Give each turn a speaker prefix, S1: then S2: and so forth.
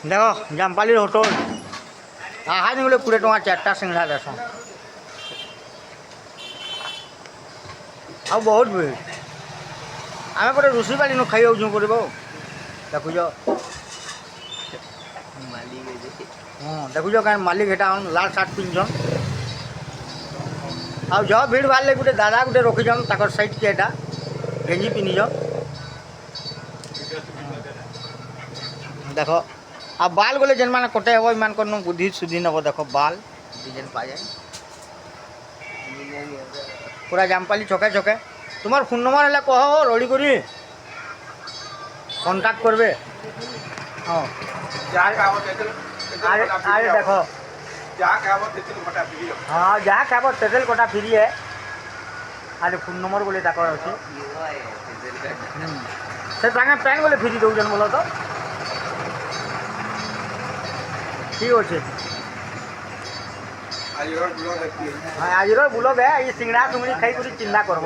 S1: দেখো জামপালির হোটেল আহাজ বলে 20 টাকা 4টা সিংড়া দেশ ଆଉ ବହୁତ ଭିଡ଼ ଆମେ ଗୋଟେ ରୋଷେଇ ବାଲିନୁ ଖାଇ ଯାଉଛୁ କରିବ ଦେଖୁଛ ହଁ ଦେଖୁଛ କାହିଁ ମାଲିକ ଏଇଟା ଲାଲ ସାର୍ଟ ପିନ୍ଧଛନ୍ ଆଉ ଯହ ଭିଡ଼ ବାହାରିଲେ ଗୋଟେ ଦାଦା ଗୋଟେ ରଖିଛନ୍ ତାଙ୍କର ସାଇଡ଼୍କେ ଏଇଟା ଗେଞ୍ଜି ପିନ୍ଧିଛନ୍ ଦେଖ ଆଉ ବାଲ ଗଲେ ଯେନ୍ମାନେ କଟେ ହେବ ଏମାନଙ୍କର ବୁଦ୍ଧି ସୁଦ୍ଧି ନେବ ଦେଖ ବାଲ ଡିଜାଇନ୍ ପାଯାଏ पूरा जामपाली छके छके तुम्हार फोन नंबर है कह रड़ी करी कॉन्टाक्ट करबे हाँ अरे देखो हाँ जहाँ खाब तेल कटा फ्री है अरे फोन नंबर बोले तक अच्छे से पैन बोले फ्री दौन बोल तो ठीक अच्छे आज बुलग है ये सिंगड़ा सुंगड़ी खाई चिंता करब।